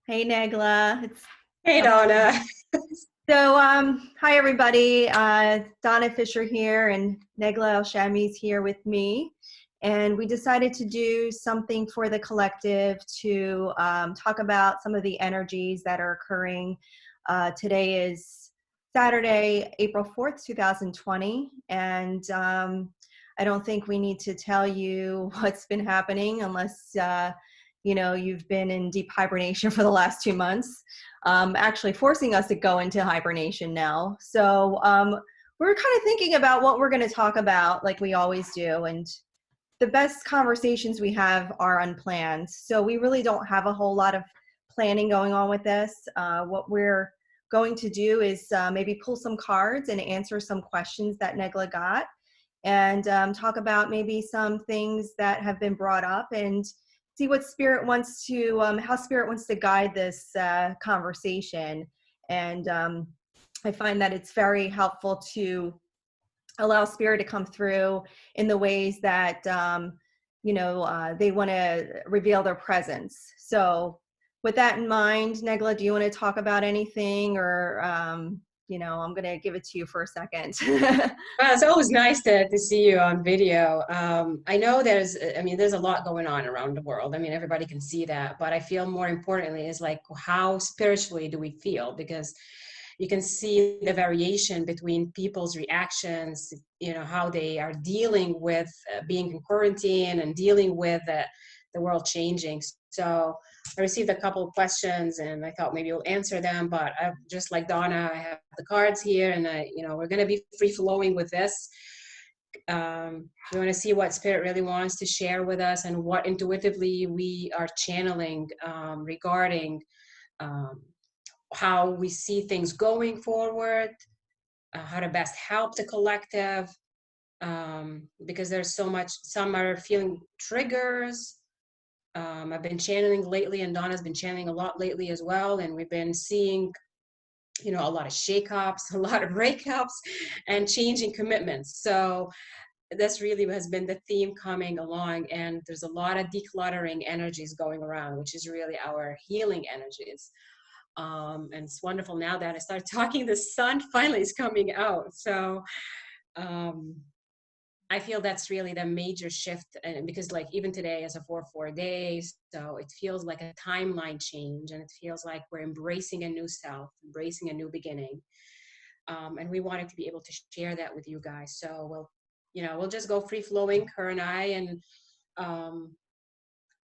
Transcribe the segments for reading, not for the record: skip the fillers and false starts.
Hey, Naglaa. Hey Donna. Hi everybody. Donna Fisher here, and Naglaa Elshamy's here with me. And we decided to do something for the collective to talk about some of the energies that are occurring. Today is Saturday, April 4th, 2020. And I don't think we need to tell you what's been happening unless you've been in deep hibernation for the last 2 months, actually forcing us to go into hibernation now. So we're kind of thinking about what we're going to talk about, like we always do. And the best conversations we have are unplanned. So we really don't have a whole lot of planning going on with this. What we're going to do is maybe pull some cards and answer some questions that Naglaa got, and talk about maybe some things that have been brought up, and see what spirit wants to, how spirit wants to guide this conversation. And I find that it's very helpful to allow spirit to come through in the ways that, they want to reveal their presence. So with that in mind, Naglaa, do you want to talk about anything, or, I'm going to give it to you for a second. Well, it's always nice to see you on video. I know there's a lot going on around the world. I mean, everybody can see that, but I feel more importantly is like, how spiritually do we feel? Because you can see the variation between people's reactions, how they are dealing with being in quarantine and dealing with the world changing. So I received a couple of questions and I thought maybe we'll answer them, but just like Donna, I have the cards here, and we're going to be free flowing with this. We want to see what spirit really wants to share with us and what intuitively we are channeling regarding how we see things going forward, how to best help the collective, because there's so much. Some are feeling triggers. I've been channeling lately, and Donna's been channeling a lot lately as well. And we've been seeing, a lot of shakeups, a lot of breakups, and changing commitments. So this really has been the theme coming along. And there's a lot of decluttering energies going around, which is really our healing energies. And it's wonderful now that I started talking, the sun finally is coming out. So I feel that's really the major shift, and because like even today is a 4-4 days, so it feels like a timeline change, and it feels like we're embracing a new self, embracing a new beginning, and we wanted to be able to share that with you guys. So we'll just go free flowing, her and I, and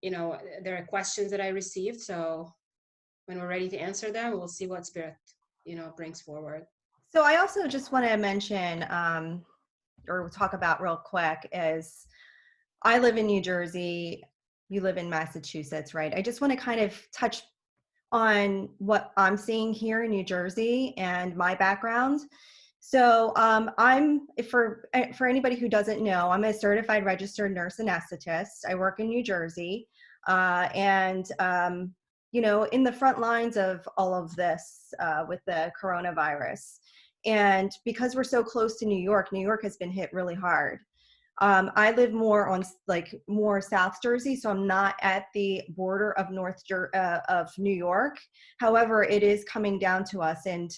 there are questions that I received, so when we're ready to answer them, we'll see what spirit brings forward. So I also just want to mention, or talk about real quick, is I live in New Jersey, you live in Massachusetts, right? I just want to kind of touch on what I'm seeing here in New Jersey and my background. So I'm, for anybody who doesn't know, I'm a certified registered nurse anesthetist. I work in New Jersey, and in the front lines of all of this with the coronavirus. And because we're so close to New York has been hit really hard. I live more on more South Jersey, so I'm not at the border of of New York. However, it is coming down to us, and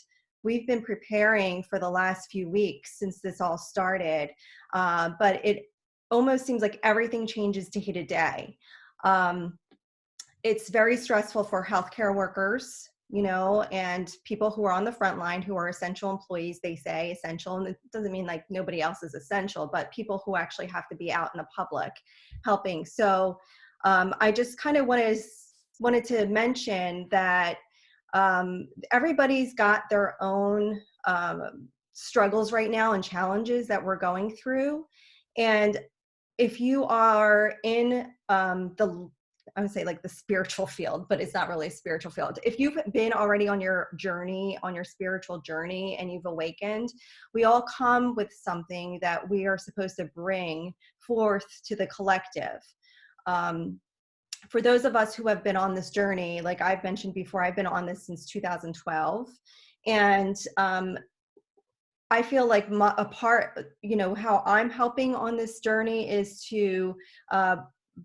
we've been preparing for the last few weeks since this all started. But it almost seems like everything changes day to day. It's very stressful for healthcare workers, and people who are on the front line, who are essential employees. They say essential, and it doesn't mean like nobody else is essential, but people who actually have to be out in the public helping. So I just kind of wanted to mention that everybody's got their own struggles right now and challenges that we're going through. And if you are in I would say like the spiritual field, but it's not really a spiritual field. If you've been already on your journey, on your spiritual journey, and you've awakened, we all come with something that we are supposed to bring forth to the collective. For those of us who have been on this journey, like I've mentioned before, I've been on this since 2012. And I feel like how I'm helping on this journey is to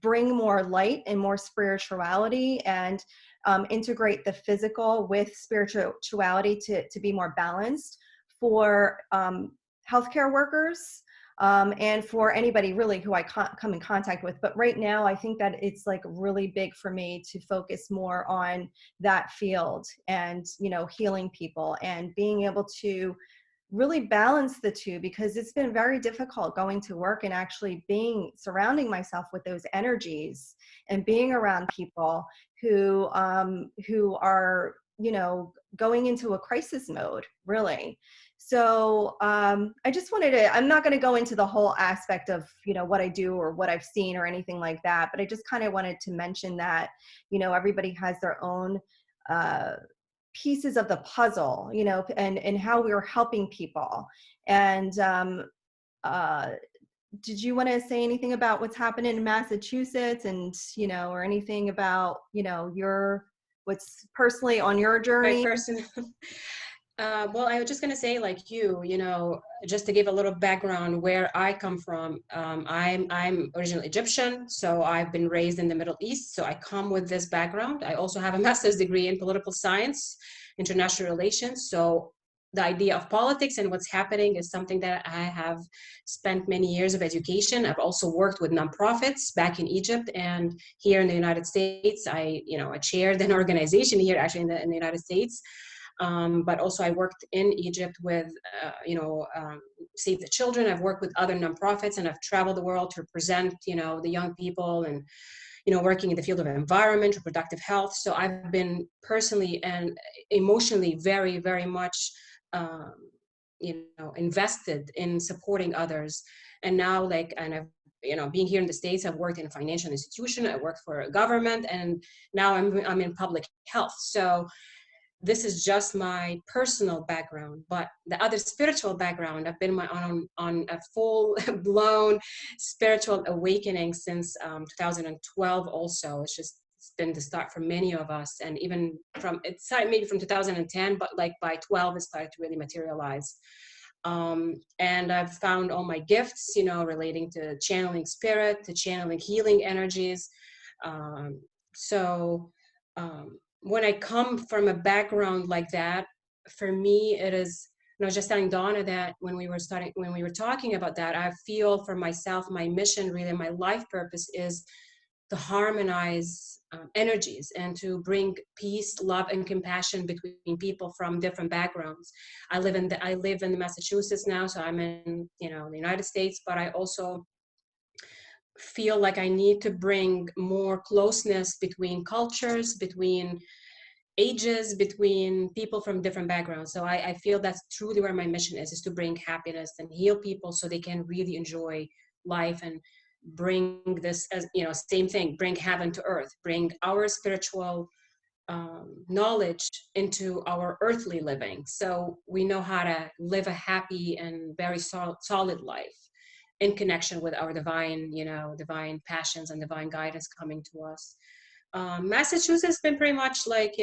bring more light and more spirituality, and integrate the physical with spirituality to be more balanced for healthcare workers, and for anybody really who I come in contact with. But right now, I think that it's like really big for me to focus more on that field, and, you know, healing people and being able to really balance the two, because it's been very difficult going to work and actually surrounding myself with those energies and being around people who are, you know, going into a crisis mode, really. So I just wanted to, I'm not going to go into the whole aspect of, you know, what I do or what I've seen or anything like that, but I just kind of wanted to mention that, you know, everybody has their own pieces of the puzzle, you know, and how we are helping people. And did you want to say anything about what's happening in Massachusetts, and, you know, or anything about, you know, what's personally on your My journey? person. Well, I was just going to say, like you know, just to give a little background where I come from. I'm originally Egyptian, so I've been raised in the Middle East. So I come with this background. I also have a master's degree in political science, international relations. So the idea of politics and what's happening is something that I have spent many years of education. I've also worked with nonprofits back in Egypt and here in the United States. I chaired an organization here actually in the United States. But also I worked in Egypt with, Save the Children. I've worked with other nonprofits, and I've traveled the world to represent, you know, the young people, and, you know, working in the field of environment, reproductive health. So I've been personally and emotionally very, very much, invested in supporting others. And now, being here in the States, I've worked in a financial institution, I worked for a government, and now I'm in public health. So this is just my personal background, but the other spiritual background, I've been on a full blown spiritual awakening since 2012 also. It's been the start for many of us. And even it started maybe from 2010, but like by 12, it started to really materialize. And I've found all my gifts, you know, relating to channeling spirit, to channeling healing energies. So, when I come from a background like that, for me, it is, I was just telling Donna that when we were talking about that, I feel for myself, my mission, really, my life purpose is to harmonize energies and to bring peace, love, and compassion between people from different backgrounds. I live in Massachusetts now, so I'm in, you know, the United States, but I also feel like I need to bring more closeness between cultures, between ages, between people from different backgrounds. So I feel that's truly where my mission is to bring happiness and heal people so they can really enjoy life and bring this, as you know, same thing, bring heaven to earth, bring our spiritual knowledge into our earthly living, so we know how to live a happy and very solid life in connection with our divine passions and divine guidance coming to us. Massachusetts has been pretty much like,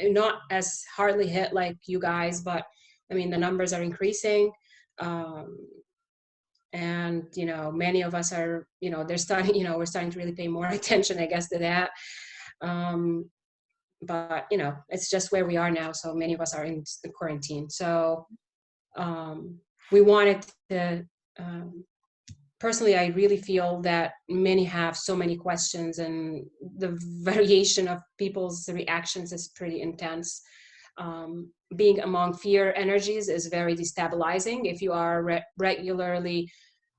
not as hardly hit like you guys, but I mean, the numbers are increasing. And, you know, many of us are, you know, we're starting to really pay more attention, I guess, to that. But, you know, it's just where we are now. So many of us are in quarantine. So we wanted to, personally, I really feel that many have so many questions, and the variation of people's reactions is pretty intense. Being among fear energies is very destabilizing if you are regularly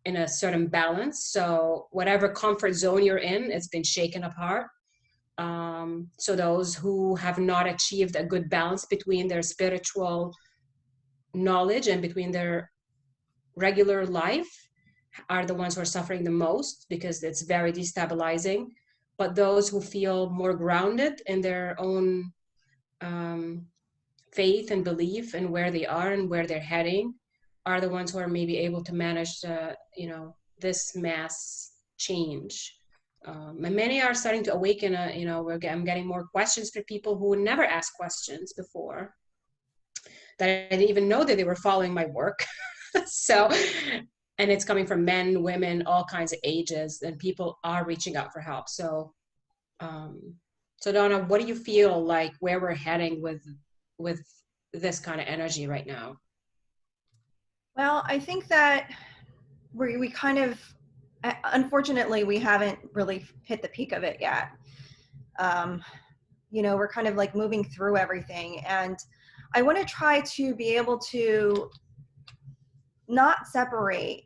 in a certain balance. So whatever comfort zone you're in, it's been shaken apart. So those who have not achieved a good balance between their spiritual knowledge and between their regular life are the ones who are suffering the most, because it's very destabilizing. But those who feel more grounded in their own faith and belief and where they are and where they're heading are the ones who are maybe able to manage this mass change. And many are starting to awaken. I'm getting more questions for people who would never ask questions before, that I didn't even know that they were following my work. So and it's coming from men, women, all kinds of ages, and people are reaching out for help. So, so Donna, what do you feel like where we're heading with this kind of energy right now? Well, I think that we kind of, unfortunately, we haven't really hit the peak of it yet. You know, we're kind of like moving through everything, and I want to try to be able to not separate,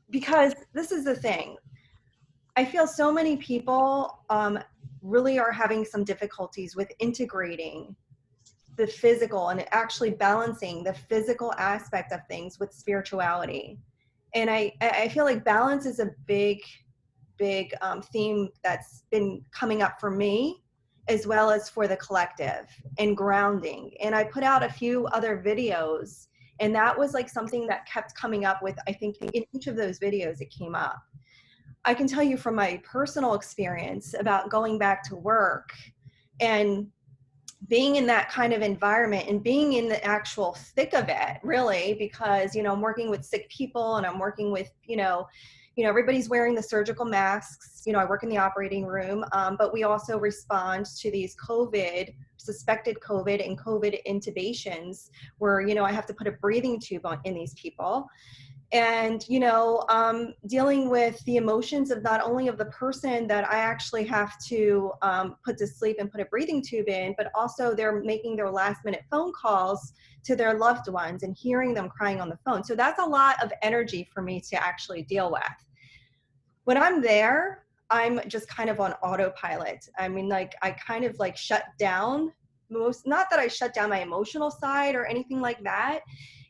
because this is the thing. I feel so many people really are having some difficulties with integrating the physical and actually balancing the physical aspect of things with spirituality. And I feel like balance is a big theme that's been coming up for me, as well as for the collective, and grounding. And I put out a few other videos, and that was like something that kept coming up with, I think in each of those videos it came up. I can tell you from my personal experience about going back to work and being in that kind of environment and being in the actual thick of it, really, because, you know, I'm working with sick people, and I'm working with, everybody's wearing the surgical masks. You know, I work in the operating room, but we also respond to these suspected COVID and COVID intubations where, you know, I have to put a breathing tube in these people. And, you know, dealing with the emotions of not only of the person that I actually have to put to sleep and put a breathing tube in, but also they're making their last minute phone calls to their loved ones and hearing them crying on the phone. So that's a lot of energy for me to actually deal with. When I'm there, I'm just kind of on autopilot. I mean, like, I kind of like shut down not that I shut down my emotional side or anything like that.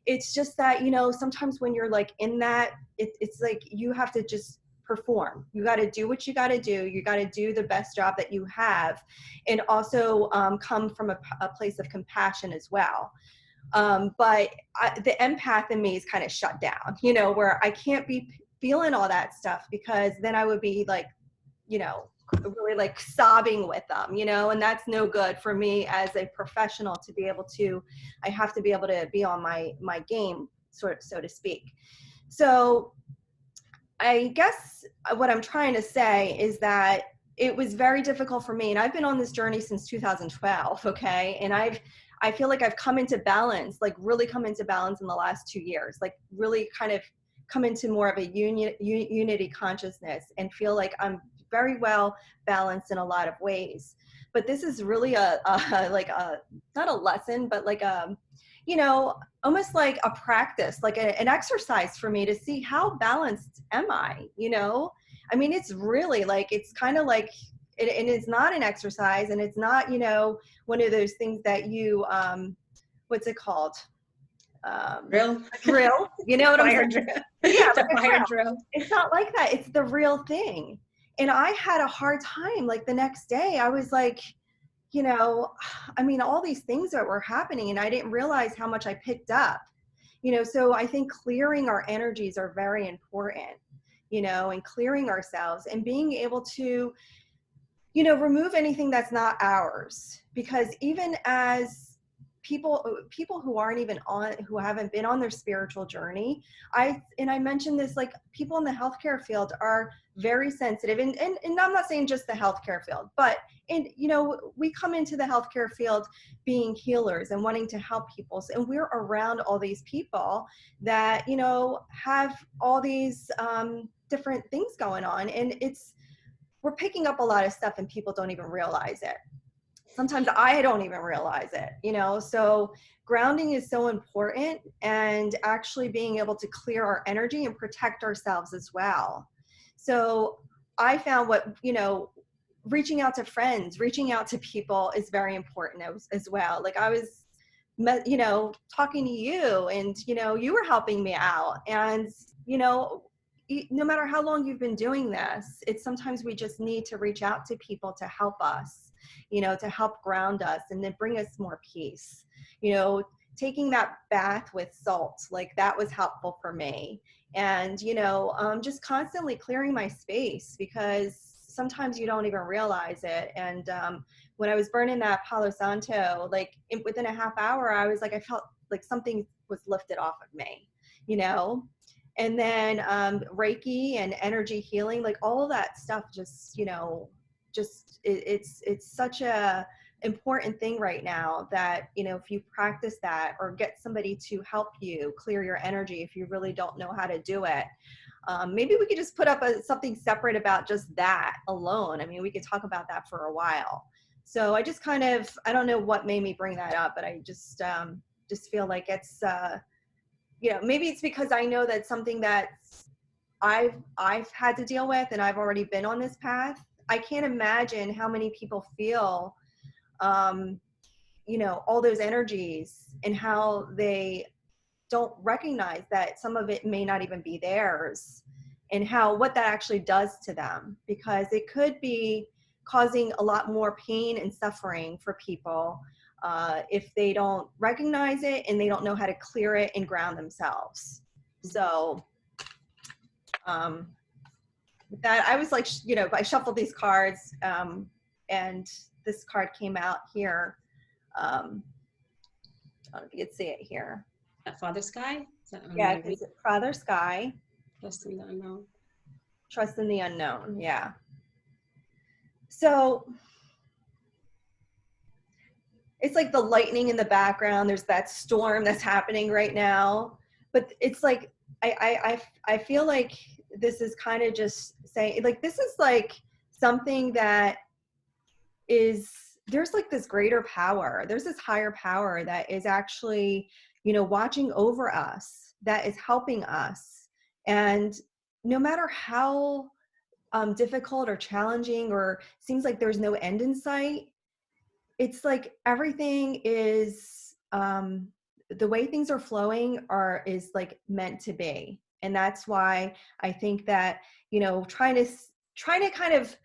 It's just that, you know, sometimes when you're like in that, it's like you have to just perform. You got to do what you got to do. You got to do the best job that you have, and also come from a place of compassion as well. But the empath in me is kind of shut down, you know, where I can't be feeling all that stuff, because then I would be like, you know, really like sobbing with them, you know, and that's no good for me as a professional to be able to, I have to be able to be on my game, so to speak. So I guess what I'm trying to say is that it was very difficult for me, and I've been on this journey since 2012. Okay. And I feel like I've come into balance, like really come into balance in the last 2 years, like really kind of come into more of a unity consciousness, and feel like I'm very well balanced in a lot of ways. But this is really like a, not a lesson, but like a, you know, almost like a practice, like an exercise for me to see how balanced am I, you know? I mean, it's really like, it's kind of like, and it's not an exercise, and it's not, you know, one of those things that you, what's it called? Drill? Drill, you know what I'm saying? Drill. Yeah, The like fire drill. it's not like that. It's the real thing. And I had a hard time, like the next day, I was like, you know, I mean, all these things that were happening, and I didn't realize how much I picked up, you know. So I think clearing our energies are very important, you know, and clearing ourselves and being able to, you know, remove anything that's not ours. Because even as people who aren't even on, who haven't been on their spiritual journey, I mentioned this, like people in the healthcare field are very sensitive, and I'm not saying just the healthcare field, but you know, we come into the healthcare field being healers and wanting to help people, and we're around all these people that, you know, have all these different things going on, and we're picking up a lot of stuff, and people don't even realize it. Sometimes I don't even realize it, you know. So grounding is so important, and actually being able to clear our energy and protect ourselves as well. So I found what, you know, reaching out to friends, reaching out to people is very important as well. Like I was, you know, talking to you, and, you know, you were helping me out, and, you know, no matter how long you've been doing this, it's sometimes we just need to reach out to people to help us, you know, to help ground us and then bring us more peace. You know, taking that bath with salt, like that was helpful for me. And, you know, just constantly clearing my space, because sometimes you don't even realize it. And when I was burning that Palo Santo, like within a half hour, I was like, I felt like something was lifted off of me, you know? And then Reiki and energy healing, like all of that stuff, just, it's such a important thing right now that, if you practice that or get somebody to help you clear your energy, if you really don't know how to do it, maybe we could just put up something separate about just that alone. I mean, we could talk about that for a while. So I just I don't know what made me bring that up, but I just feel like it's, maybe it's because I know that's something that I've had to deal with, and I've already been on this path. I can't imagine how many people feel, all those energies, and how they don't recognize that some of it may not even be theirs, and what that actually does to them, because it could be causing a lot more pain and suffering for people if they don't recognize it and they don't know how to clear it and ground themselves. So with that, I was like, I shuffled these cards, and this card came out here. I don't know if you could see it here. Father Sky? Yeah, it's Father Sky. Trust in the unknown. Trust in the unknown, yeah. So it's like the lightning in the background. There's that storm that's happening right now. But it's like, I feel like this is kind of just saying, like, this is like something that is, there's like this greater power. There's this higher power that is actually, watching over us, that is helping us. And no matter how difficult or challenging, or seems like there's no end in sight, it's like everything is, the way things are flowing is like meant to be. And that's why I think that, trying to kind of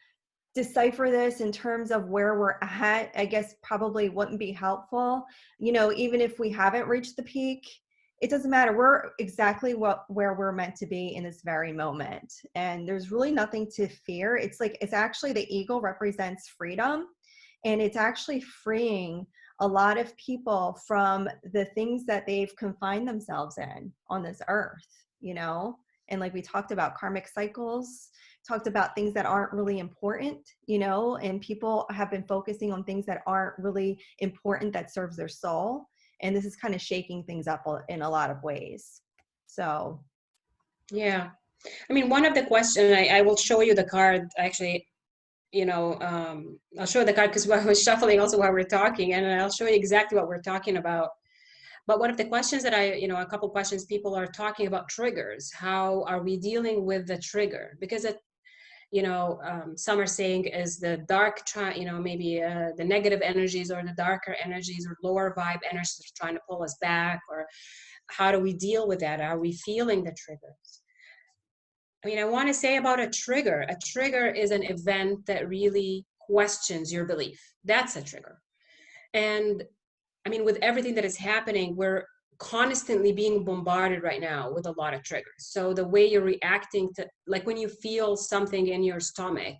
decipher this in terms of where we're at, I guess probably wouldn't be helpful. Even if we haven't reached the peak, it doesn't matter. We're exactly where we're meant to be in this very moment. And there's really nothing to fear. It's like, it's actually, the eagle represents freedom. And it's actually freeing a lot of people from the things that they've confined themselves in on this earth, and like we talked about karmic cycles, talked about things that aren't really important, and people have been focusing on things that aren't really important, that serves their soul. And this is kind of shaking things up in a lot of ways. So. Yeah. I mean, one of the questions, I will show you the card actually. I'll show the card because I was shuffling also while we're talking, and I'll show you exactly what we're talking about. But one of the questions that a couple questions people are talking about triggers. How are we dealing with the trigger? Because some are saying is the dark, maybe the negative energies or the darker energies or lower vibe energies are trying to pull us back, or how do we deal with that? Are we feeling the triggers? I mean, I want to say about a trigger is an event that really questions your belief. That's a trigger. And I mean, with everything that is happening, we're constantly being bombarded right now with a lot of triggers. So the way you're reacting to, like when you feel something in your stomach,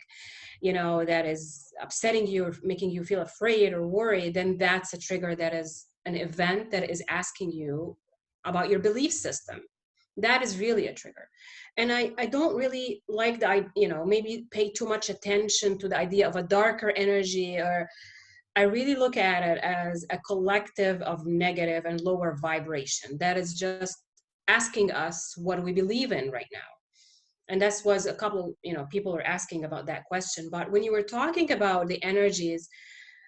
that is upsetting you or making you feel afraid or worried, then that's a trigger, that is an event that is asking you about your belief system. That is really a trigger. And I don't really like maybe pay too much attention to the idea of a darker energy, or I really look at it as a collective of negative and lower vibration that is just asking us what we believe in right now. And that was a couple, people were asking about that question. But when you were talking about the energies,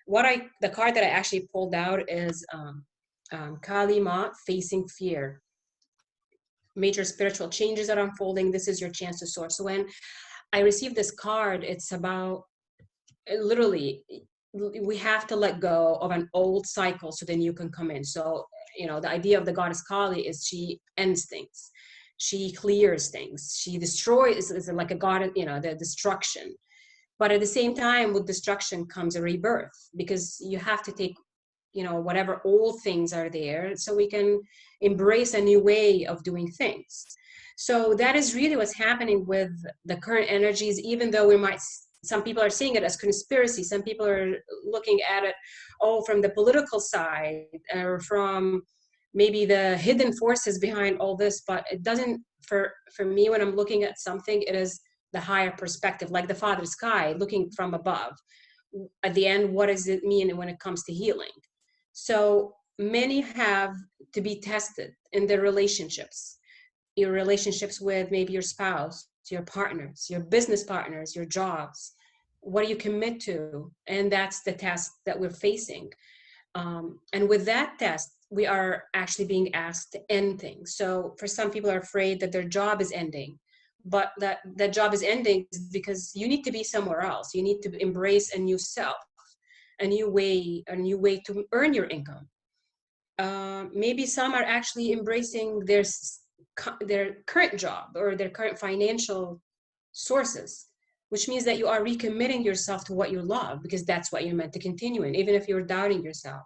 the card that I actually pulled out is Kali Ma, Facing Fear. Major spiritual changes are unfolding. This is your chance to soar. So when I received this card, it's about literally, we have to let go of an old cycle so then you can come in. So, the idea of the goddess Kali is she ends things. She clears things. She destroys, is like a god, the destruction. But at the same time, with destruction comes a rebirth, because you have to take whatever old things are there so we can embrace a new way of doing things. So that is really what's happening with the current energies, even though some people are seeing it as conspiracy. Some people are looking at it, from the political side, or from maybe the hidden forces behind all this, but it doesn't for me, when I'm looking at something, it is the higher perspective, like the Father Sky, looking from above. At the end, what does it mean when it comes to healing? So many have to be tested in their relationships, your relationships with maybe your spouse, your partners, your business partners, your jobs. What do you commit to? And that's the test that we're facing. And with that test, we are actually being asked to end things. So for some people are afraid that their job is ending, but that job is ending because you need to be somewhere else. You need to embrace a new self, a new way to earn your income. Maybe some are actually embracing their current job or their current financial sources, which means that you are recommitting yourself to what you love, because that's what you're meant to continue in, even if you're doubting yourself.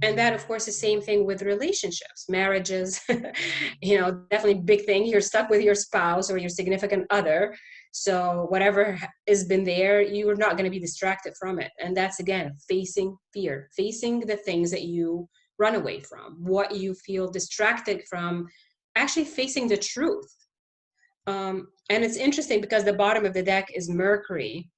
And that, of course, the same thing with relationships, marriages, definitely big thing. You're stuck with your spouse or your significant other. So whatever has been there, you are not going to be distracted from it. And that's, again, facing fear, facing the things that you run away from, what you feel distracted from, actually facing the truth. And it's interesting because the bottom of the deck is Mercury.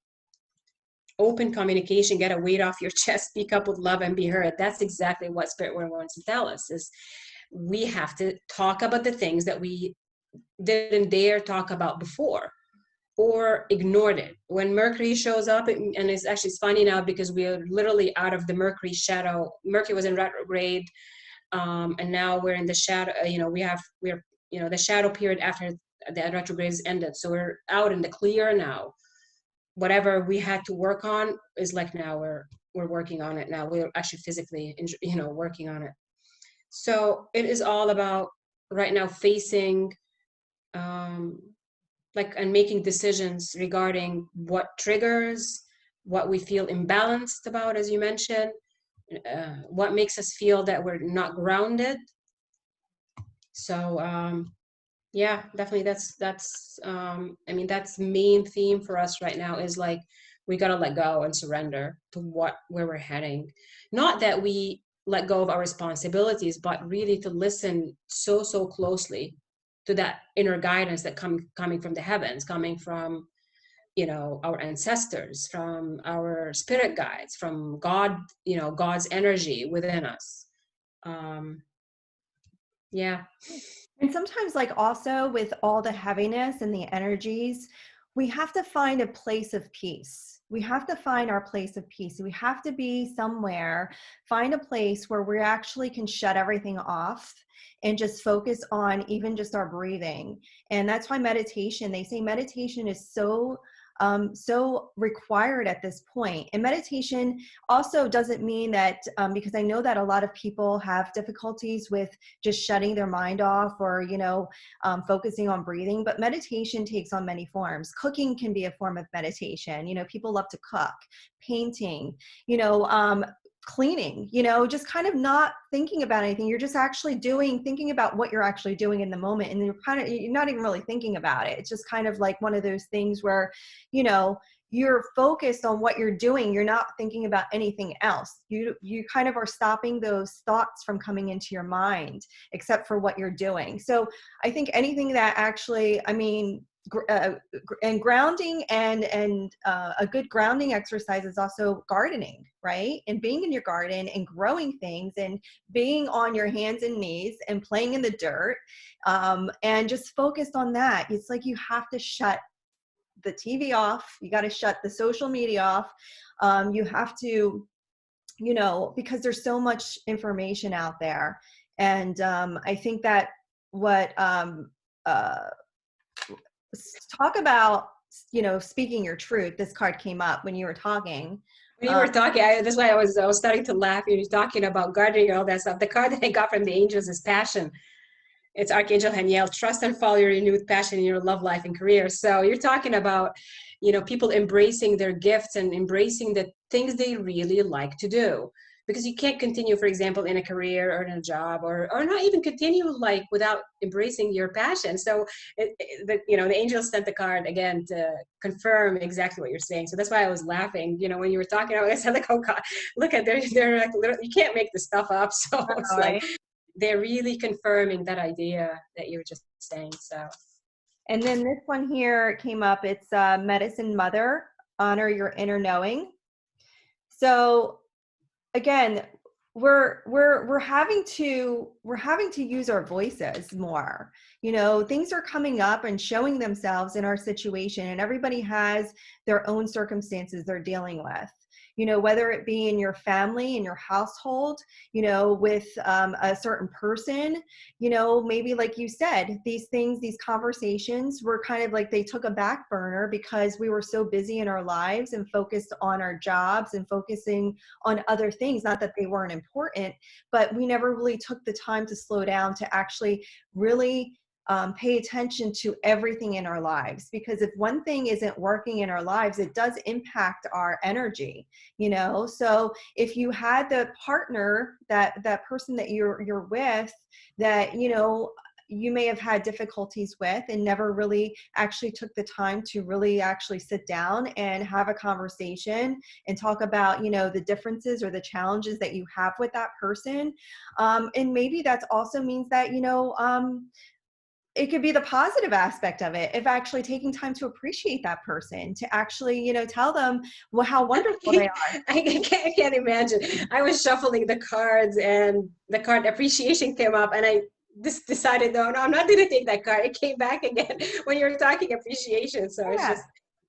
Open communication, get a weight off your chest, speak up with love and be heard. That's exactly what Spirit wants to tell us, is we have to talk about the things that we didn't dare talk about before or ignored it. When Mercury shows up, and it's funny now because we are literally out of the Mercury shadow. Mercury was in retrograde, and now we're in the shadow. We're the shadow period after the retrograde is ended. So we're out in the clear now. Whatever we had to work on is like, now we're working on it now. We're actually physically, working on it. So it is all about right now facing, and making decisions regarding what triggers, what we feel imbalanced about, as you mentioned, what makes us feel that we're not grounded. So, yeah, definitely that's that's the main theme for us right now, is like, we got to let go and surrender to where we're heading. Not that we let go of our responsibilities, but really to listen so closely to that inner guidance that coming from the heavens, coming from our ancestors, from our spirit guides, from God, God's energy within us. Yeah. And sometimes, like, also with all the heaviness and the energies, we have to find a place of peace. We have to find our place of peace. We have to be somewhere, find a place where we actually can shut everything off and just focus on even just our breathing. And that's why meditation, they say meditation is so required at this point. And meditation also doesn't mean that, because I know that a lot of people have difficulties with just shutting their mind off or, focusing on breathing, but meditation takes on many forms. Cooking can be a form of meditation. People love to cook, painting, cleaning, just kind of not thinking about anything. You're just actually thinking about what you're actually doing in the moment. And you're not even really thinking about it. It's just kind of like one of those things where, you're focused on what you're doing. You're not thinking about anything else. You kind of are stopping those thoughts from coming into your mind, except for what you're doing. So I think anything that actually, and grounding and a good grounding exercise is also gardening, right? And being in your garden and growing things and being on your hands and knees and playing in the dirt, and just focused on that. It's like you have to shut the TV off. You got to shut the social media off. You have to, because there's so much information out there. And I think that what talk about, speaking your truth. This card came up when you were talking. When you were talking, that's why I was starting to laugh. You were talking about gardening and all that stuff. The card that I got from the angels is passion. It's Archangel Haniel. Trust and follow your renewed passion in your love life and career. So you're talking about, people embracing their gifts and embracing the things they really like to do. Because you can't continue, for example, in a career or in a job, or not even continue without embracing your passion. So, the angels sent the card again to confirm exactly what you're saying. So that's why I was laughing. When you were talking, I said, like, oh God, look at they're like, literally, you can't make this stuff up. So it's like, they're really confirming that idea that you were just saying. So. And then this one here came up. It's Medicine Mother, honor your inner knowing. So again, we're having to use our voices more. You know, things are coming up and showing themselves in our situation, and everybody has their own circumstances they're dealing with. You know, whether it be in your family, in your household, you know, with a certain person, you know, maybe like you said, these things, these conversations were kind of like they took a back burner because we were so busy in our lives and focused on our jobs and focusing on other things. Not that they weren't important, but we never really took the time to slow down to actually really pay attention to everything in our lives. Because if one thing isn't working in our lives, it does impact our energy, you know. So if you had the partner, that person that you're with, that, you know, you may have had difficulties with and never really actually took the time to really actually sit down and have a conversation and talk about, you know, the differences or the challenges that you have with that person. And maybe that also means that, you know, it could be the positive aspect of it, of actually taking time to appreciate that person, to actually, you know, tell them, well, how wonderful they are. I can't imagine. I was shuffling the cards and the card appreciation came up, and I just decided, no, I'm not going to take that card. It came back again when you were talking appreciation. So it's Yeah. just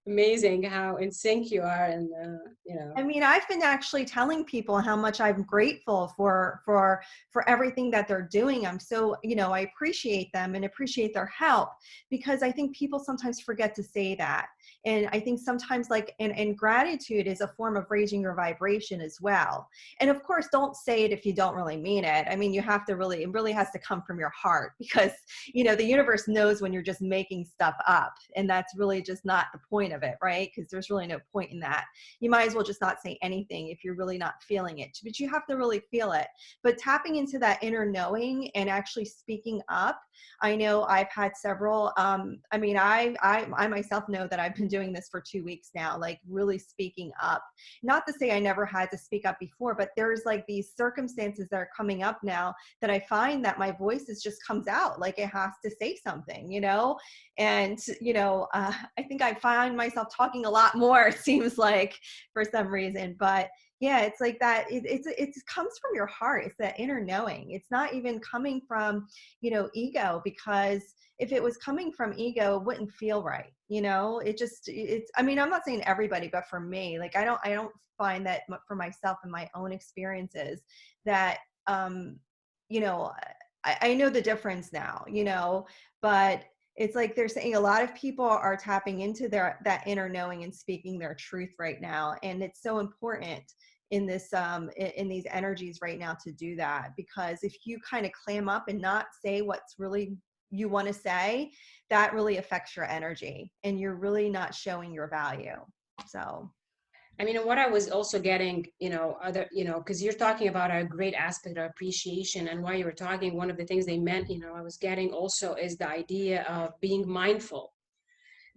amazing how in sync you are. And, you know. I mean, I've been actually telling people how much I'm grateful for everything that they're doing. I'm so, you know, I appreciate them and appreciate their help, because I think people sometimes forget to say that. And I think sometimes, like, and gratitude is a form of raising your vibration as well. And of course, don't say it if you don't really mean it. I mean, you have to really, it really has to come from your heart, because, you know, the universe knows when you're just making stuff up, and that's really just not the point of it, right? Because there's really no point in that. You might as well just not say anything if you're really not feeling it, but you have to really feel it. But tapping into that inner knowing and actually speaking up. I know I've had several, I mean, I myself know that I've been doing this for 2 weeks now, like really speaking up. Not to say I never had to speak up before, but there's like these circumstances that are coming up now that I find that my voice is just comes out, like it has to say something, you know? And, you know, I think I find myself talking a lot more, it seems like, for some reason. But yeah, it's like that. It comes from your heart. It's that inner knowing. It's not even coming from, you know, ego, because if it was coming from ego, it wouldn't feel right. You know, I mean, I'm not saying everybody, but for me, like, I don't find that for myself and my own experiences that, you know, I know the difference now, you know, but it's like they're saying a lot of people are tapping into that inner knowing and speaking their truth right now. And it's so important in this, in these energies right now to do that, because if you kind of clam up and not say what's really you want to say, that really affects your energy and you're really not showing your value. So. I mean, what I was also getting, you know, other, you know, because you're talking about a great aspect of appreciation, and while you were talking, one of the things they meant, you know, I was getting also is the idea of being mindful.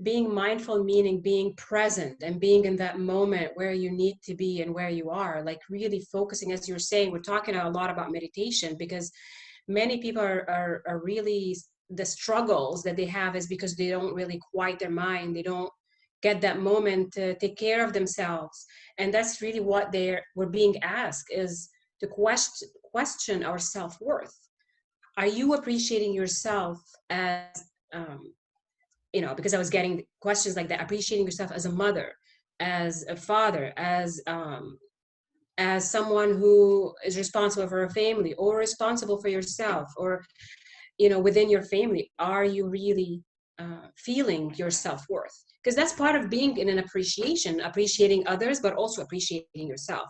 Being mindful meaning being present and being in that moment where you need to be and where you are, like really focusing, as you're saying, we're talking a lot about meditation, because many people are really, the struggles that they have is because they don't really quiet their mind. They don't get that moment to take care of themselves. And that's really what we're being asked, is to question our self-worth. Are you appreciating yourself as, you know, because I was getting questions like that, appreciating yourself as a mother, as a father, as someone who is responsible for a family, or responsible for yourself, or, you know, within your family. Are you really feeling your self-worth? Because that's part of being in an appreciating others, but also appreciating yourself.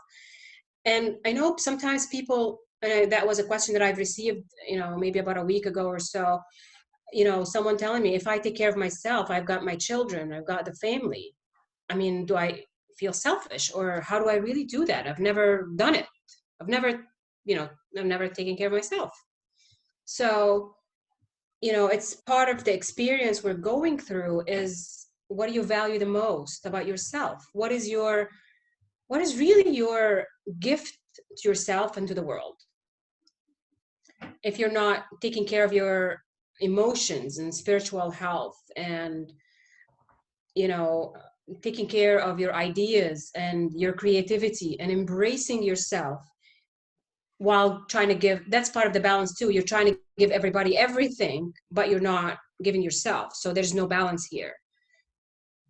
And I know sometimes people, that was a question that I've received, you know, maybe about a week ago or so, you know, someone telling me, if I take care of myself, I've got my children, I've got the family. I mean, do I feel selfish, or how do I really do that? I've never done it. I've never, you know, I've never taken care of myself. So, you know, it's part of the experience we're going through, is what do you value the most about yourself? What is really your gift to yourself and to the world? if you're not taking care of your emotions and spiritual health, and you know, taking care of your ideas and your creativity and embracing yourself while trying to give, that's part of the balance too. You're trying to give everybody everything, but you're not giving yourself. So there's no balance here.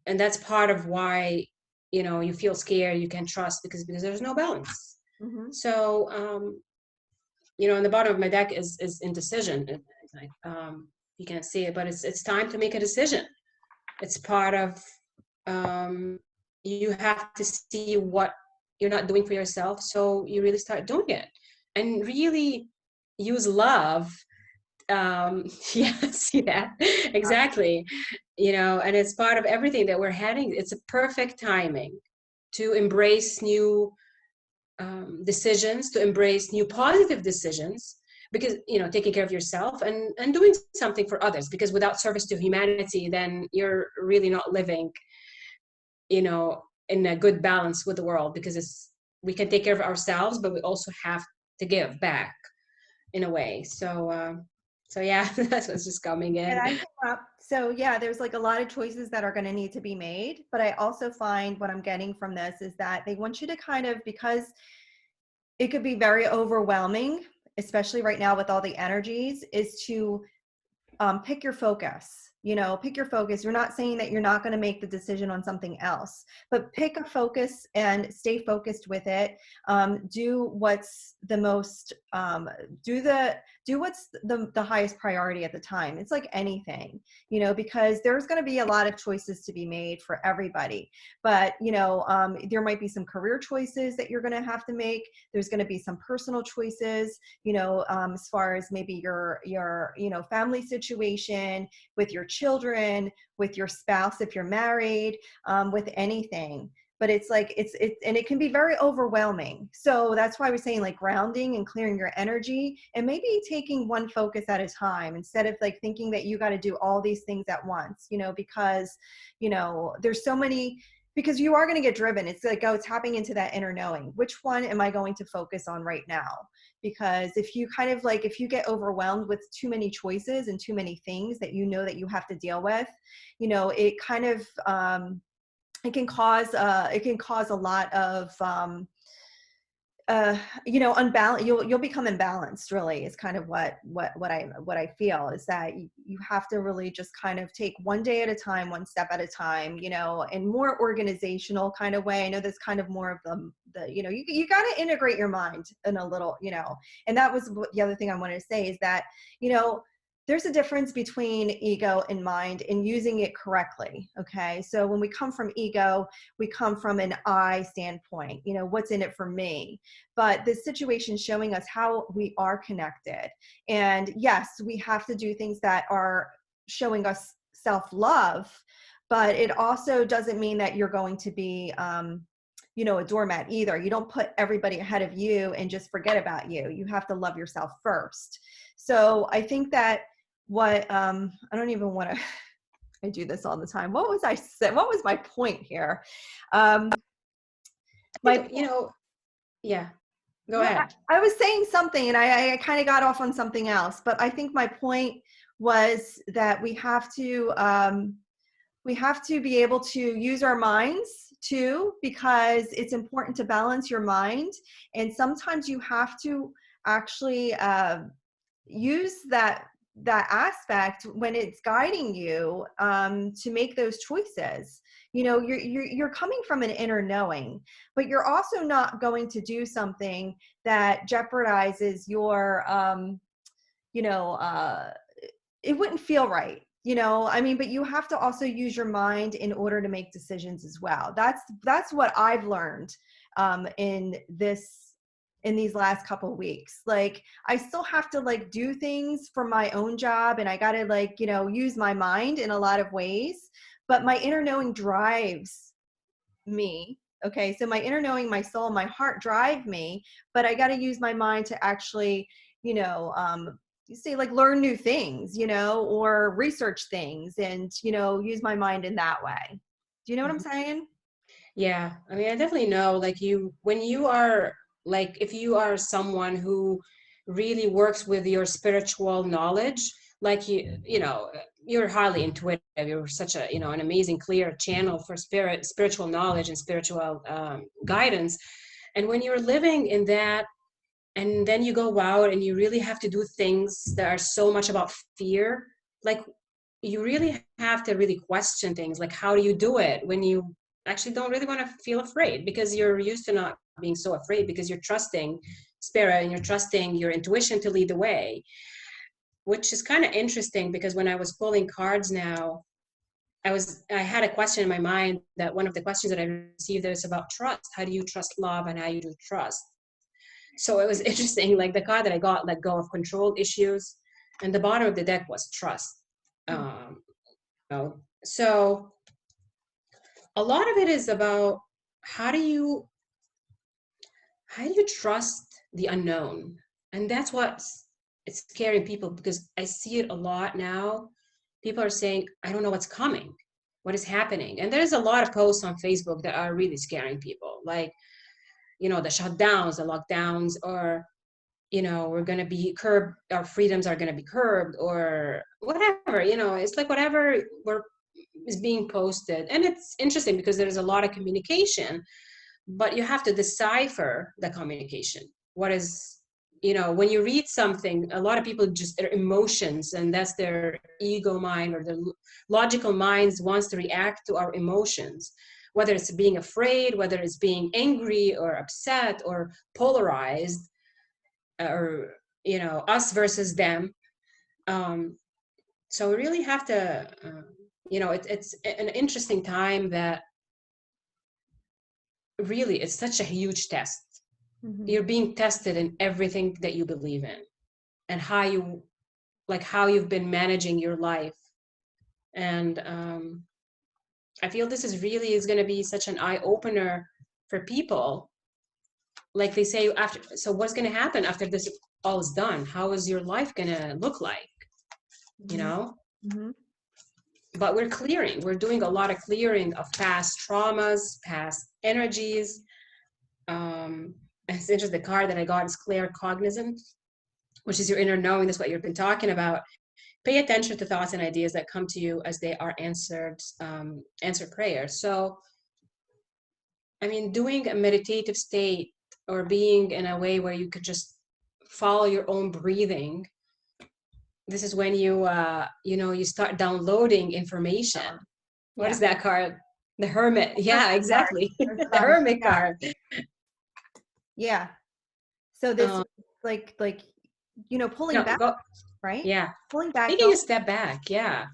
And that's part of why, you know, you feel scared, you can't trust, because there's no balance. Mm-hmm. So, you know, on the bottom of my deck is indecision. It's like, you can't see it, but it's time to make a decision. It's part of, you have to see what you're not doing for yourself. So you really start doing it and really use love. Yeah, see that? Exactly. You know, and it's part of everything that we're heading. It's a perfect timing to embrace new decisions, to embrace new positive decisions, because, you know, taking care of yourself and doing something for others, because without service to humanity, then you're really not living, you know, in a good balance with the world, because we can take care of ourselves, but we also have to give back in a way. So yeah, that's what's just coming And in. I came up, so yeah, there's like a lot of choices that are going to need to be made. But I also find what I'm getting from this is that they want you to kind of, because it could be very overwhelming, especially right now with all the energies, is to pick your focus. You know, pick your focus. You're not saying that you're not going to make the decision on something else, but pick a focus and stay focused with it. Do what's the most, do what's the highest priority at the time. It's like anything, you know, because there's going to be a lot of choices to be made for everybody. But, you know, there might be some career choices that you're going to have to make. There's going to be some personal choices, you know, as far as maybe your, you know, family situation, with your children, with your spouse, if you're married, with anything. But it's like, and it can be very overwhelming. So that's why we're saying like grounding and clearing your energy, and maybe taking one focus at a time, instead of like thinking that you got to do all these things at once, you know, because, you know, there's so many, because you are going to get driven. It's like, oh, tapping into that inner knowing. Which one am I going to focus on right now? Because if you kind of like, if you get overwhelmed with too many choices and too many things that you know that you have to deal with, you know, it kind of, it can cause a lot of, you know, unbalanced. You'll become imbalanced. Really, is kind of what I feel, is that you have to really just kind of take one day at a time, one step at a time, you know, in more organizational kind of way. I know that's kind of more of the you know, you got to integrate your mind in a little, you know. And that was the other thing I wanted to say, is that, you know, there's a difference between ego and mind, and using it correctly. Okay. So when we come from ego, we come from an I standpoint, you know, what's in it for me? But this situation is showing us how we are connected. And yes, we have to do things that are showing us self-love, but it also doesn't mean that you're going to be, you know, a doormat either. You don't put everybody ahead of you and just forget about you. You have to love yourself first. So I think that I don't even want to, I do this all the time. What was I saying? What was my point here? I think, you know, yeah, go ahead. I was saying something, and I kind of got off on something else, but I think my point was that we have to be able to use our minds too, because it's important to balance your mind. And sometimes you have to actually use that aspect when it's guiding you, to make those choices. You know, you're coming from an inner knowing, but you're also not going to do something that jeopardizes your, you know, it wouldn't feel right. You know, I mean, but you have to also use your mind in order to make decisions as well. That's what I've learned, in these last couple of weeks. Like, I still have to like do things for my own job, and I got to like, you know, use my mind in a lot of ways, but my inner knowing drives me. Okay. So my inner knowing, my soul, my heart drive me, but I got to use my mind to actually, you know, you say like learn new things, you know, or research things, and, you know, use my mind in that way. Do you know what I'm saying? Yeah, I mean, I definitely know, like, when you are, like, if you are someone who really works with your spiritual knowledge. Like you know, you're highly intuitive. You're such a, you know, an amazing, clear channel for spiritual knowledge and spiritual guidance. And when you're living in that, and then you go out and you really have to do things that are so much about fear, like you really have to really question things, like how do you do it when you actually don't really want to feel afraid, because you're used to not being so afraid, because you're trusting spirit and you're trusting your intuition to lead the way. Which is kind of interesting, because when I was pulling cards now, I had a question in my mind, that one of the questions that I received is about trust. How do you trust love, and how you do trust? So it was interesting, like the card that I got, let go of control issues, and the bottom of the deck was trust. So a lot of it is about how do you trust the unknown. And that's what's it's scaring people, because I see it a lot now. People are saying, I don't know what's coming, what is happening. And there's a lot of posts on Facebook that are really scaring people, like, you know, the shutdowns, the lockdowns, or, you know, we're going to be curbed, our freedoms are going to be curbed, or whatever. You know, it's like whatever is being posted. And it's interesting because there's a lot of communication, but you have to decipher the communication. What is, you know, when you read something, a lot of people just, their emotions, and that's their ego mind, or their logical minds wants to react to our emotions, whether it's being afraid, whether it's being angry or upset or polarized, or, you know, us versus them. So we really have to, you know, it's an interesting time, that really it's such a huge test. Mm-hmm. You're being tested in everything that you believe in, and how you've been managing your life. And I feel this is going to be such an eye-opener for people. Like they say, so what's going to happen after this all is done? How is your life going to look like? You know? Mm-hmm. But we're doing a lot of clearing of past traumas, past energies. It's interesting, the card that I got is clear cognizant, which is your inner knowing. That's what you've been talking about. Pay attention to thoughts and ideas that come to you as they are answered prayers. So, I mean, doing a meditative state, or being in a way where you could just follow your own breathing. This is when you, you know, you start downloading information. What is that card? The Hermit. Yeah, exactly. The Hermit card. Yeah. So this, like, you know, pulling back, right? Yeah. Pulling back. Taking a step back. Yeah.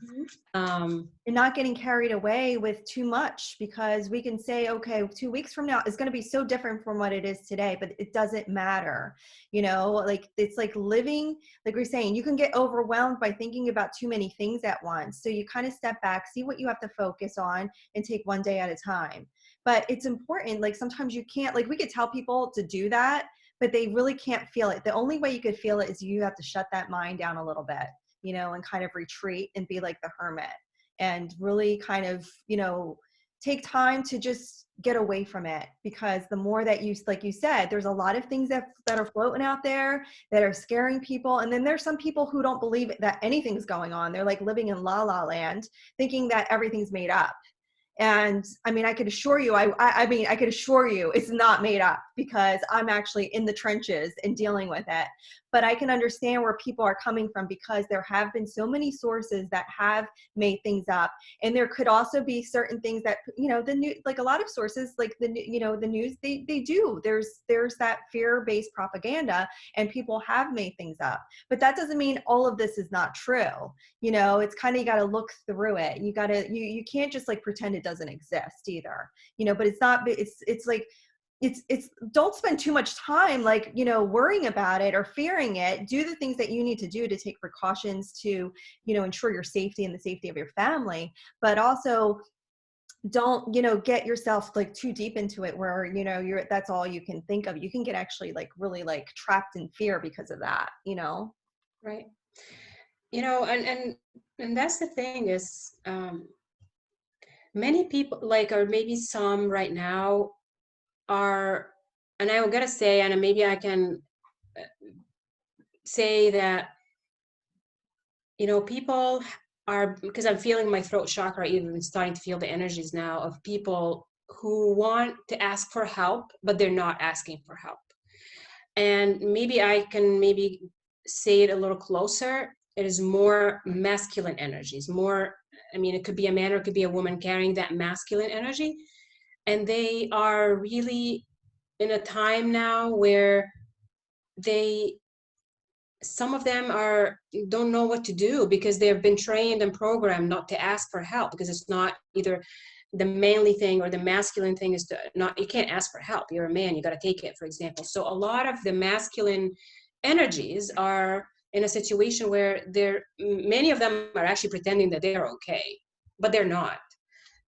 And not getting carried away with too much, because we can say, okay, 2 weeks from now is going to be so different from what it is today, but it doesn't matter. You know, like, it's like living, like we're saying, you can get overwhelmed by thinking about too many things at once. So you kind of step back, see what you have to focus on, and take one day at a time. But it's important, like sometimes you can't, like we could tell people to do that, but they really can't feel it. The only way you could feel it is you have to shut that mind down a little bit, you know, and kind of retreat and be like the hermit, and really kind of, you know, take time to just get away from it. Because the more that you, like you said, there's a lot of things that are floating out there that are scaring people. And then there's some people who don't believe that anything's going on. They're like living in la la land, thinking that everything's made up. And I mean, I could assure you, I mean, I could assure you it's not made up, because I'm actually in the trenches and dealing with it. But I can understand where people are coming from, because there have been so many sources that have made things up. And there could also be certain things that, you know, the new, like a lot of sources, like the, you know, the news, they do, there's that fear-based propaganda, and people have made things up. But that doesn't mean all of this is not true. You know, it's kind of, you got to look through it. You got to, you can't just like pretend it doesn't exist either, you know. But it's not, it's like, it's don't spend too much time, like, you know, worrying about it or fearing it. Do the things that you need to do to take precautions to, you know, ensure your safety and the safety of your family. But also, don't, you know, get yourself like too deep into it where, you know, that's all you can think of. You can get actually like really like trapped in fear because of that, you know. Right. You know, and that's the thing is, many people, like, or maybe some right now are, and I gotta say, and maybe I can say that, you know, people are, because I'm feeling my throat chakra, even starting to feel the energies now of people who want to ask for help, but they're not asking for help. And maybe I can maybe say it a little closer. It is more masculine energies, more, I mean, it could be a man or it could be a woman carrying that masculine energy. And they are really in a time now where some of them don't know what to do because they've been trained and programmed not to ask for help, because it's not either the manly thing or the masculine thing is to not, you can't ask for help. You're a man, you got to take it, for example. So a lot of the masculine energies are in a situation where many of them are actually pretending that they're okay, but they're not.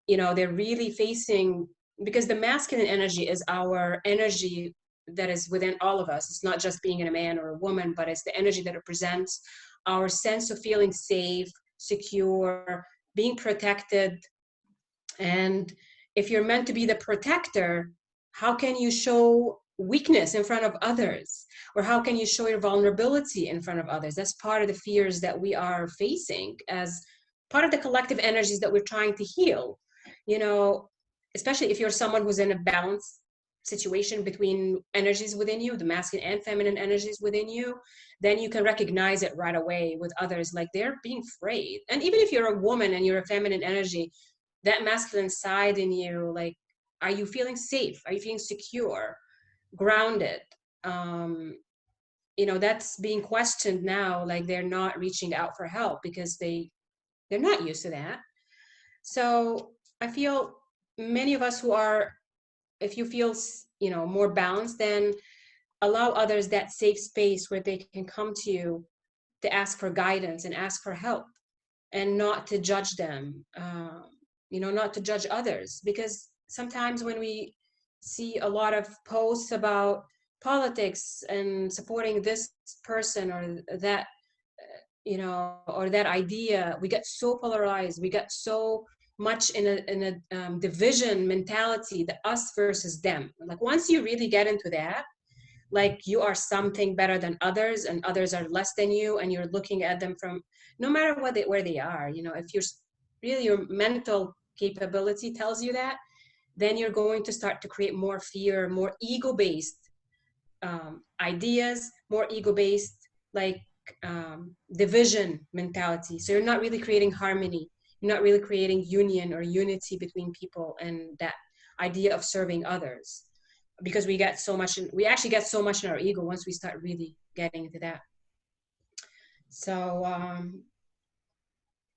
You know, they're really facing, because the masculine energy is our energy that is within all of us. It's not just being a man or a woman, but it's the energy that represents our sense of feeling safe, secure, being protected. And if you're meant to be the protector, how can you show weakness in front of others? Or how can you show your vulnerability in front of others? That's part of the fears that we are facing as part of the collective energies that we're trying to heal. You know, especially if you're someone who's in a balanced situation between energies within you, the masculine and feminine energies within you, then you can recognize it right away with others, like they're being afraid. And even if you're a woman and you're a feminine energy, that masculine side in you, like, are you feeling safe? Are you feeling secure, grounded? You know, that's being questioned now. Like, they're not reaching out for help because they're not used to that. So I feel many of us who are, if you feel, you know, more balanced, then allow others that safe space where they can come to you to ask for guidance and ask for help, and not to judge them. You know, not to judge others, because sometimes when we see a lot of posts about politics and supporting this person or that, you know, or that idea, we get so polarized. We get so much in a division mentality, the us versus them. Like, once you really get into that, like you are something better than others and others are less than you, and you're looking at them from, no matter where they are, you know, if you're really, your mental capability tells you that, then you're going to start to create more fear, more ego-based ideas, more ego-based, like division mentality. So you're not really creating harmony. You're not really creating union or unity between people, and that idea of serving others, because we actually get so much in our ego once we start really getting into that. So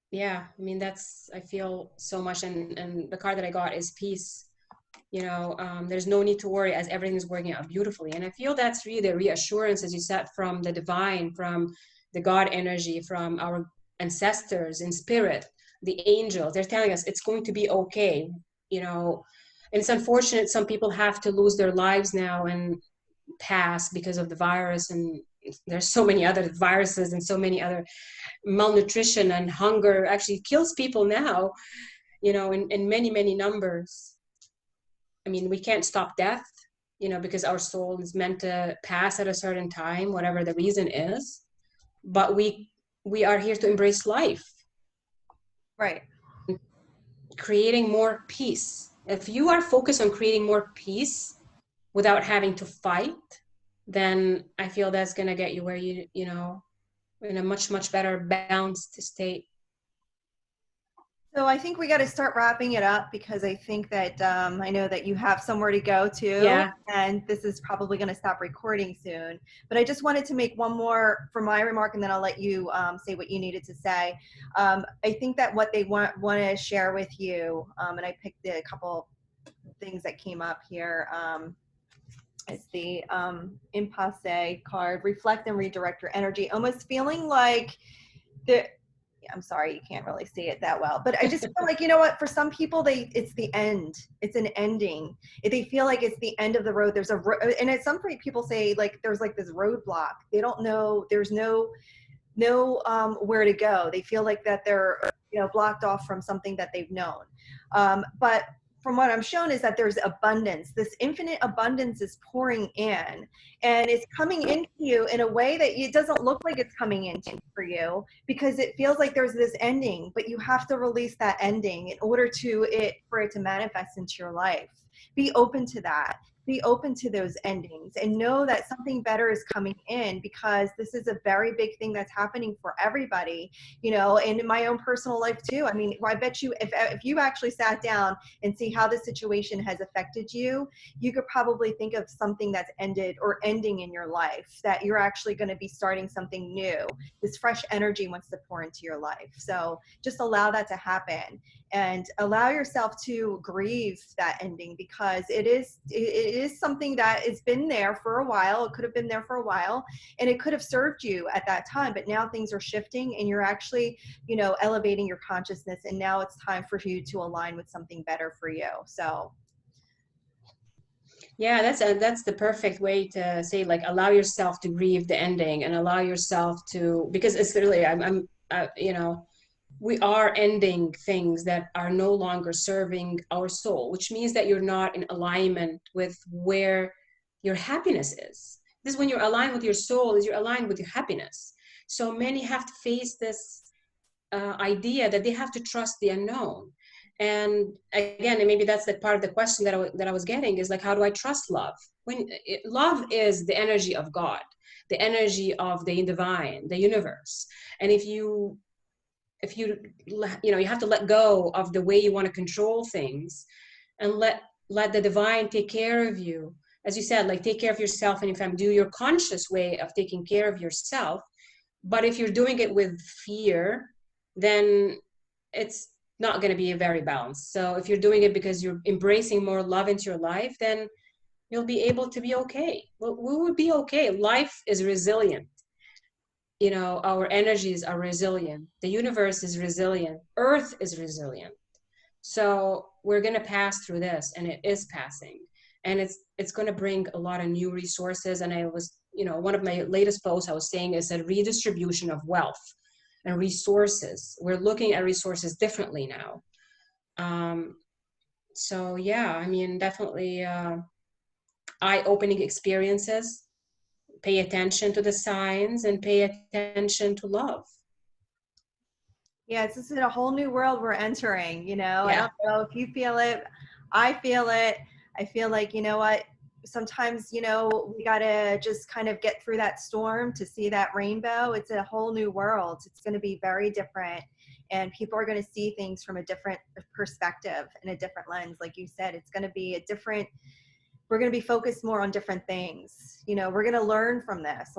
yeah, I mean, I feel so much, and the card that I got is peace. You know, there's no need to worry, as everything's working out beautifully. And I feel that's really the reassurance, as you said, from the divine, from the God energy, from our ancestors in spirit, the angels. They're telling us it's going to be okay, you know. And it's unfortunate some people have to lose their lives now and pass because of the virus, and there's so many other viruses and so many other, malnutrition and hunger actually kills people now, you know, in many numbers. I mean, we can't stop death, you know, because our soul is meant to pass at a certain time, whatever the reason is. But we are here to embrace life. Right. Creating more peace. If you are focused on creating more peace without having to fight, then I feel that's going to get you where you know, in a much better balanced state. So I think we got to start wrapping it up, because I think that I know that you have somewhere to go to, Yeah. and this is probably going to stop recording soon. But I just wanted to make one more for my remark, and then I'll let you say what you needed to say. I think that what they want to share with you, and I picked a couple things that came up here. It's the impasse card, reflect and redirect your energy, almost feeling like I'm sorry, you can't really see it that well, but I just feel like, you know what, for some people, it's the end. It's an ending. If they feel like it's the end of the road, there's and at some point people say, like, there's like this roadblock. They don't know, there's no where to go. They feel like that they're, you know, blocked off from something that they've known. But from what I'm shown is that there's abundance. This infinite abundance is pouring in, and it's coming into you in a way that it doesn't look like it's coming into for you, because it feels like there's this ending, but you have to release that ending in order for it to manifest into your life. Be open to that. Be open to those endings, and know that something better is coming in, because this is a very big thing that's happening for everybody, and in my own personal life too. I mean, I bet you if you actually sat down and see how the situation has affected you, you could probably think of something that's ended or ending in your life, that you're actually going to be starting something new. This fresh energy wants to pour into your life. So just allow that to happen, and allow yourself to grieve that ending, because it is something that has been there for a while. It could have been there for a while, and it could have served you at that time, but now things are shifting, and you're actually, elevating your consciousness, and now it's time for you to align with something better for you. So Yeah, that's the perfect way to say, like, allow yourself to grieve the ending, and allow yourself to, because it's really, we are ending things that are no longer serving our soul, which means that you're not in alignment with where your happiness is. This is when you're aligned with your soul, is you're aligned with your happiness. So many have to face this idea that they have to trust the unknown. And again, and maybe that's the part of the question that I was getting, is like, how do I trust love? Love is the energy of God, the energy of the divine, the universe. And if you have to let go of the way you want to control things, and let the divine take care of you. As you said, like, take care of yourself and your family. Do your conscious way of taking care of yourself. But if you're doing it with fear, then it's not going to be very balanced. So if you're doing it because you're embracing more love into your life, then you'll be able to be okay. Well, we will be okay. Life is resilient. Our energies are resilient. The universe is resilient. Earth is resilient. So we're going to pass through this, and it is passing. And it's going to bring a lot of new resources. And I was, one of my latest posts I was saying is a redistribution of wealth and resources. We're looking at resources differently now. So yeah, I mean, definitely eye-opening experiences. Pay attention to the signs, and pay attention to love. yeah, this is a whole new world we're entering. I Yeah. don't know if you feel it. I feel it. I feel like, what, sometimes, we got to just kind of get through that storm to see that rainbow. It's a whole new world. It's going to be very different. And people are going to see things from a different perspective and a different lens. Like you said, it's going to be we're going to be focused more on different things. We're going to learn from this.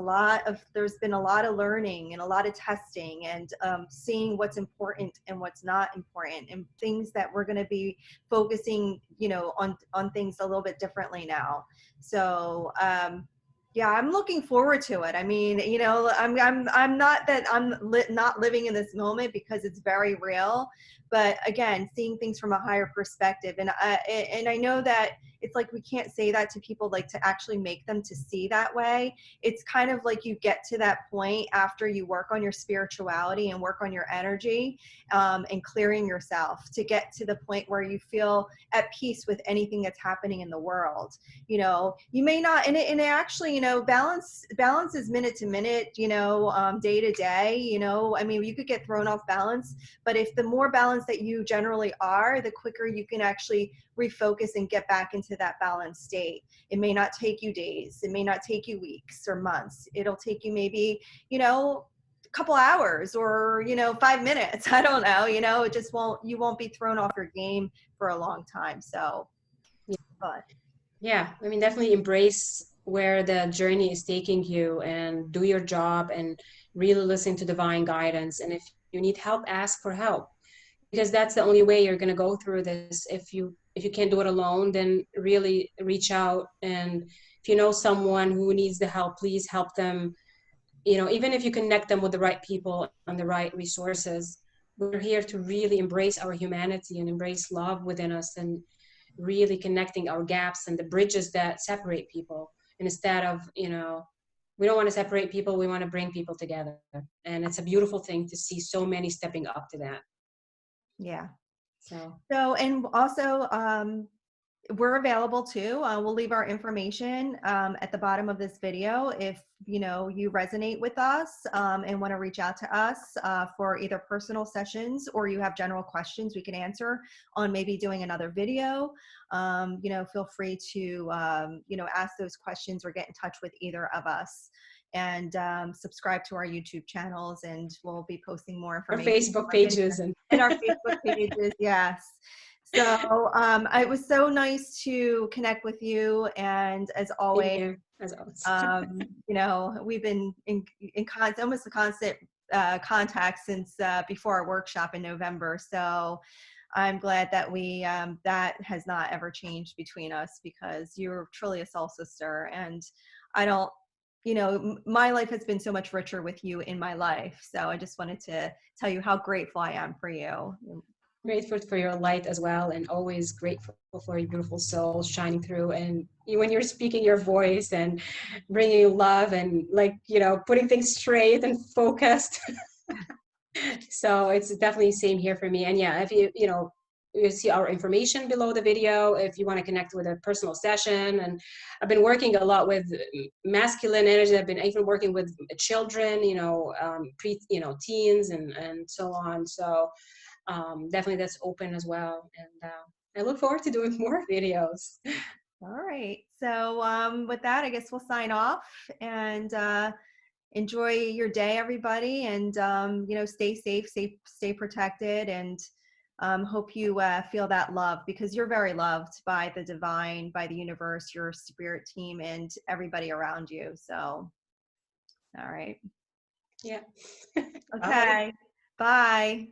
There's been a lot of learning and a lot of testing, and seeing what's important and what's not important, and things that we're going to be focusing, on things a little bit differently now. So, yeah, I'm looking forward to it. I mean, I'm not that not living in this moment, because it's very real, but again, seeing things from a higher perspective. And I know that it's like, we can't say that to people, like, to actually make them to see that way. It's kind of like, you get to that point after you work on your spirituality and work on your energy, and clearing yourself, to get to the point where you feel at peace with anything that's happening in the world. You may not, and it actually, balance is minute to minute, day to day. I mean, you could get thrown off balance, but if the more balanced that you generally are, the quicker you can actually refocus and get back into that balanced state. It may not take you days. It may not take you weeks or months. It'll take you maybe, a couple hours, or 5 minutes. I don't know. You won't be thrown off your game for a long time. So, but Yeah, I mean, definitely embrace where the journey is taking you, and do your job, and really listen to divine guidance. And if you need help, ask for help, because that's the only way you're going to go through this. If you can't do it alone, then really reach out. And if you know someone who needs the help, please help them. Even if you connect them with the right people and the right resources, we're here to really embrace our humanity and embrace love within us, and really connecting our gaps and the bridges that separate people. And instead of, we don't want to separate people, we want to bring people together. And it's a beautiful thing to see so many stepping up to that. yeah. So, and also, we're available too. We'll leave our information at the bottom of this video if you resonate with us and want to reach out to us for either personal sessions, or you have general questions we can answer on maybe doing another video. Feel free to ask those questions or get in touch with either of us. And subscribe to our YouTube channels, and we'll be posting more Our information. Facebook pages and our Facebook pages, yes. So it was so nice to connect with you, and as always, we've been in almost a constant contact since before our workshop in November. So I'm glad that we that has not ever changed between us, because you're truly a soul sister, and I don't. My life has been so much richer with you in my life. So I just wanted to tell you how grateful I am for you. Grateful for your light as well, and always grateful for your beautiful soul shining through. And when you're speaking your voice and bringing love and putting things straight and focused. So it's definitely same here for me. And yeah, if you see our information below the video if you want to connect with a personal session. And I've been working a lot with masculine energy. I've been even working with children, teens and so on. So definitely that's open as well. And I look forward to doing more videos. All right. So with that, I guess we'll sign off, and enjoy your day, everybody. And, stay safe, stay protected, and hope you feel that love, because you're very loved by the divine, by the universe, your spirit team, and everybody around you. So, all right. Yeah. Okay. Bye.